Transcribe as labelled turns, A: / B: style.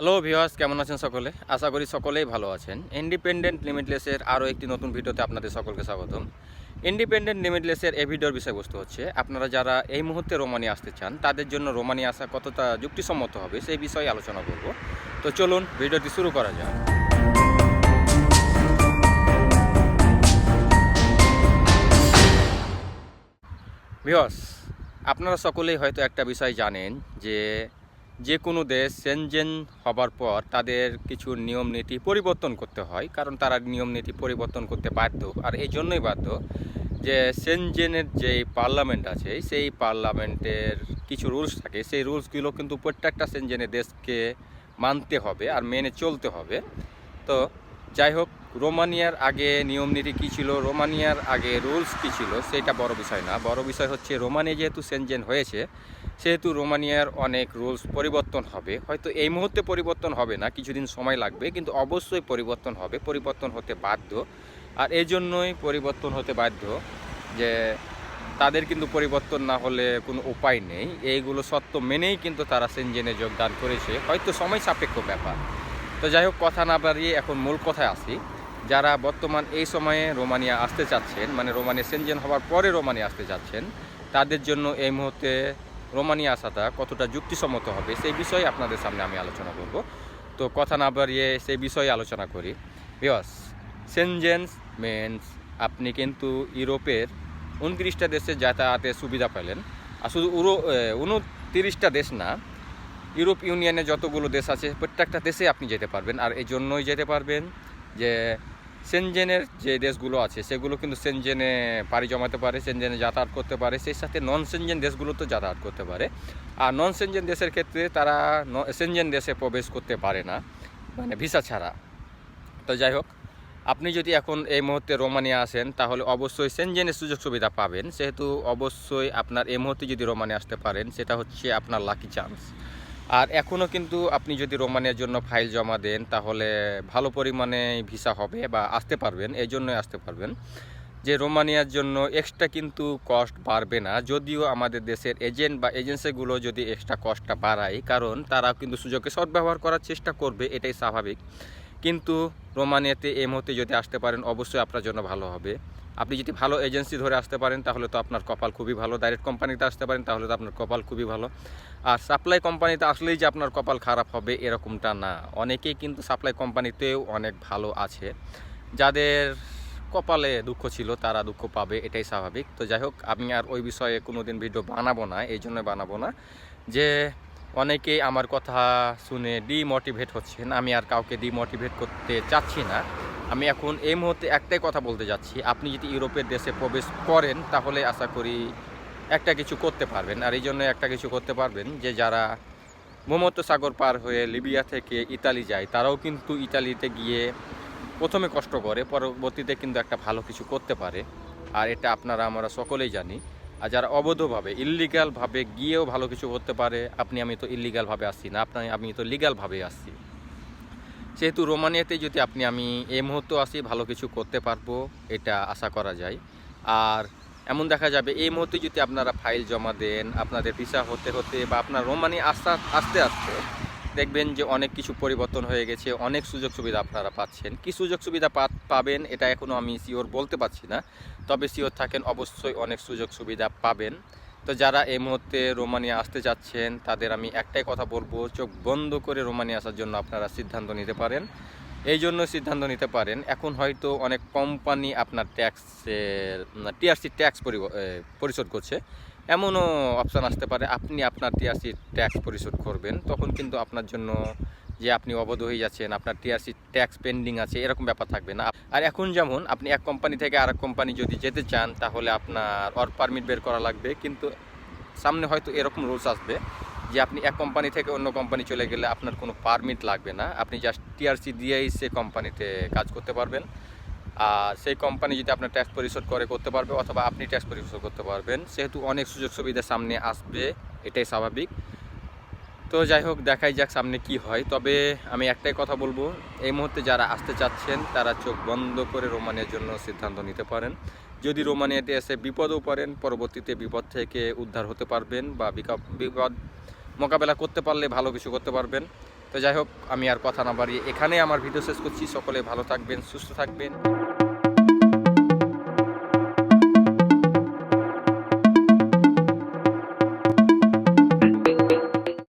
A: Hello viewers, কেমন আছেন সকলে? আশা করি সকলেই ভালো আছেন। ইন্ডিপেন্ডেন্ট লিমিটলেসের আরও একটি নতুন ভিডিওতে আপনাদের সকলকে স্বাগতম। ইন্ডিপেন্ডেন্ট লিমিটলেসের এই ভিডিওর বিষয়বস্তু হচ্ছে আপনারা যারা এই মুহূর্তে রোমানিয়া আসতে চান তাদের জন্য রোমানিয়া আসা কতটা যুক্তিসম্মত হবে সেই বিষয়ে আলোচনা করব। তো চলুন ভিডিওটি শুরু করা যাক। ভিউয়ার্স, আপনারা সকলেই হয়তো একটা বিষয় জানেন যে যে কোনো দেশ সেনজেন হবার পর তাদের কিছু নিয়ম নীতি পরিবর্তন করতে হয়, কারণ তারা নিয়ম নীতি পরিবর্তন করতে বাধ্য। আর এই জন্যই বাধ্য যে সেনজেনের যে পার্লামেন্ট আছে সেই পার্লামেন্টের কিছু রুলস থাকে, সেই রুলসগুলো কিন্তু প্রত্যেকটা সেনজেনের দেশকে মানতে হবে আর মেনে চলতে হবে। তো যাই হোক, রোমানিয়ার আগে নিয়ম নীতি কী ছিল, রোমানিয়ার আগে রুলস কী ছিল, সেটা বড় বিষয় না। বড় বিষয় হচ্ছে রোমানিয়া যেহেতু সেনজেন হয়েছে সেহেতু রোমানিয়ার অনেক রুলস পরিবর্তন হবে। হয়তো এই মুহূর্তে পরিবর্তন হবে না, কিছুদিন সময় লাগবে, কিন্তু অবশ্যই পরিবর্তন হবে, পরিবর্তন হতে বাধ্য। আর এই জন্যই পরিবর্তন হতে বাধ্য যে তাদের কিন্তু পরিবর্তন না হলে কোনো উপায় নেই। এইগুলো সত্য মেনেই কিন্তু তারা সেনজেনে যোগদান করেছে, হয়তো সময় সাপেক্ষ ব্যাপার। তো যাই হোক, কথা না বাড়িয়ে এখন মূল কথায় আসি। যারা বর্তমান এই সময়ে রোমানিয়া আসতে চাচ্ছেন, মানে রোমানিয়া সেনজেন হওয়ার পরে রোমানিয়া আসতে চাচ্ছেন, তাদের জন্য এই মুহূর্তে রোমানিয়া আসাটা কতটা যুক্তিসম্মত হবে সেই বিষয়ে আপনাদের সামনে আমি আলোচনা করব। তো কথা না বাড়িয়ে সেই বিষয়ে আলোচনা করি। ভিউয়ার্স, সেনজেন মিন্স আপনি কিন্তু ইউরোপের 29টা দেশে যাতায়াতের সুবিধা পেলেন। আর শুধু 29টা দেশ না, ইউরোপ ইউনিয়নে যতগুলো দেশ আছে প্রত্যেকটা দেশে আপনি যেতে পারবেন। আর এই জন্যই যেতে পারবেন যে সেনজেনের যে দেশগুলো আছে সেগুলো কিন্তু সেনজেনে পাড়ি জমাতে পারে, সেনজেনে যাতায়াত করতে পারে, সেই সাথে নন সেনজেন দেশগুলোতেও যাতায়াত করতে পারে। আর নন সেনজেন দেশের ক্ষেত্রে তারা সেনজেন দেশে প্রবেশ করতে পারে না, মানে ভিসা ছাড়া। তো যাই হোক, আপনি যদি এখন এই মুহূর্তে রোমানিয়া আসেন তাহলে অবশ্যই সেনজেনের সুযোগ সুবিধা পাবেন। সেহেতু অবশ্যই আপনার এই মুহূর্তে যদি রোমানিয়া আসতে পারেন সেটা হচ্ছে আপনার লাকি চান্স। আর এখনও কিন্তু আপনি যদি রোমানিয়ার জন্য ফাইল জমা দেন তাহলে ভালো পরিমাণে ভিসা হবে বা আসতে পারবেন। এই জন্যই আসতে পারবেন যে রোমানিয়ার জন্য এক্সট্রা কিন্তু কস্ট বাড়বে না, যদিও আমাদের দেশের এজেন্ট বা এজেন্সিগুলো যদি এক্সট্রা কস্টটা বাড়ায়, কারণ তারা কিন্তু সুযোগে সদ্ব্যবহার করার চেষ্টা করবে, এটাই স্বাভাবিক। কিন্তু রোমানিয়াতে এই মুহূর্তে যদি আসতে পারেন অবশ্যই আপনার জন্য ভালো হবে। আপনি যদি ভালো এজেন্সি ধরে আসতে পারেন তাহলে তো আপনার কপাল খুবই ভালো, ডাইরেক্ট কোম্পানিতে আসতে পারেন তাহলে তো আপনার কপাল খুবই ভালো। আর সাপ্লাই কোম্পানিতে আসলেই যে আপনার কপাল খারাপ হবে এরকমটা না, অনেকেই কিন্তু সাপ্লাই কোম্পানিতেও অনেক ভালো আছে। যাদের কপালে দুঃখ ছিল তারা দুঃখ পাবে, এটাই স্বাভাবিক। তো যাই হোক, আমি আর ওই বিষয়ে কোনো দিন ভিডিও বানাবো না, এই জন্য বানাবো না যে অনেকেই আমার কথা শুনে ডিমোটিভেট হচ্ছেন। আমি আর কাউকে ডিমোটিভেট করতে চাচ্ছি না। আমি এখন এই মুহূর্তে একটাই কথা বলতে যাচ্ছি, আপনি যদি ইউরোপের দেশে প্রবেশ করেন তাহলে আশা করি একটা কিছু করতে পারবেন। আর এই জন্য একটা কিছু করতে পারবেন যে যারা ভূমধ্যসাগর পার হয়ে লিবিয়া থেকে ইতালি যায় তারাও কিন্তু ইতালিতে গিয়ে প্রথমে কষ্ট করে, পরবর্তীতে কিন্তু একটা ভালো কিছু করতে পারে। আর এটা আপনারা আমরা সকলেই জানি। আর যারা অবৈধভাবে ইললিগালভাবে গিয়েও ভালো কিছু করতে পারে, আমি তো ইললিগালভাবে আসছি না, আমি তো লিগালভাবে আসছি। সেহেতু রোমানিয়াতে যদি আমি এই মুহূর্তে আসি ভালো কিছু করতে পারবো, এটা আশা করা যায়। আর এমন দেখা যাবে এই মুহূর্তে যদি আপনারা ফাইল জমা দেন, আপনাদের ভিসা হতে হতে বা আপনার রোমানিয়া আস্তে আস্তে দেখবেন যে অনেক কিছু পরিবর্তন হয়ে গেছে, অনেক সুযোগ সুবিধা আপনারা পাচ্ছেন। কী সুযোগ সুবিধা পাবেন এটা এখনও আমি শিওর বলতে পারছি না, তবে শিওর থাকেন অবশ্যই অনেক সুযোগ সুবিধা পাবেন। তো যারা এই মুহূর্তে রোমানিয়া আসতে যাচ্ছেন তাদের আমি একটাই কথা বলবো, চোখ বন্ধ করে রোমানিয়া আসার জন্য আপনারা সিদ্ধান্ত নিতে পারেন। এই জন্য সিদ্ধান্ত নিতে পারেন, এখন হয়তো অনেক কোম্পানি আপনার ট্যাক্সের টিআরসি ট্যাক্স পরিশোধ করছে, এমনও অপশান আসতে পারে আপনি আপনার টিআরসি ট্যাক্স পরিশোধ করবেন। তখন কিন্তু আপনার জন্য যে আপনি অবৈধ হয়ে যাচ্ছেন, আপনার টিআরসি ট্যাক্স পেন্ডিং আছে, এরকম ব্যাপার থাকবে না। আর এখন যেমন আপনি এক কোম্পানি থেকে আরেক কোম্পানি যদি যেতে চান তাহলে আপনার ওয়ার্ক পারমিট বের করা লাগবে, কিন্তু সামনে হয়তো এরকম রুলস আসবে যে আপনি এক কোম্পানি থেকে অন্য কোম্পানি চলে গেলে আপনার কোনো পারমিট লাগবে না, আপনি জাস্ট টিআরসি দিয়েই সে কোম্পানিতে কাজ করতে পারবেন। আর সেই কোম্পানি যদি আপনার ট্যাক্স পরিশোধ করতে পারবে, অথবা আপনি ট্যাক্স পরিশোধ করতে পারবেন। সেহেতু অনেক সুযোগ সুবিধা সামনে আসবে, এটাই স্বাভাবিক। তো যাই হোক, দেখাই যাক সামনে কি হয়। তবে আমি একটাই কথা বলবো, এই মুহূর্তে যারা আসতে চাচ্ছেন তারা চোখ বন্ধ করে রোমানিয়ার জন্য সিদ্ধান্ত নিতে পারেন। যদি রোমানিয়াতে এসে বিপদও পড়েন, পরবর্তীতে বিপদ থেকে উদ্ধার হতে পারবেন বা বিপদ মোকাবেলা করতে পারলে ভালো কিছু করতে পারবেন। তো যাই হোক, আমি আর কথা না বাড়িয়ে এখানে আমার ভিডিও শেষ করছি। সকলে ভালো থাকবেন, সুস্থ থাকবেন।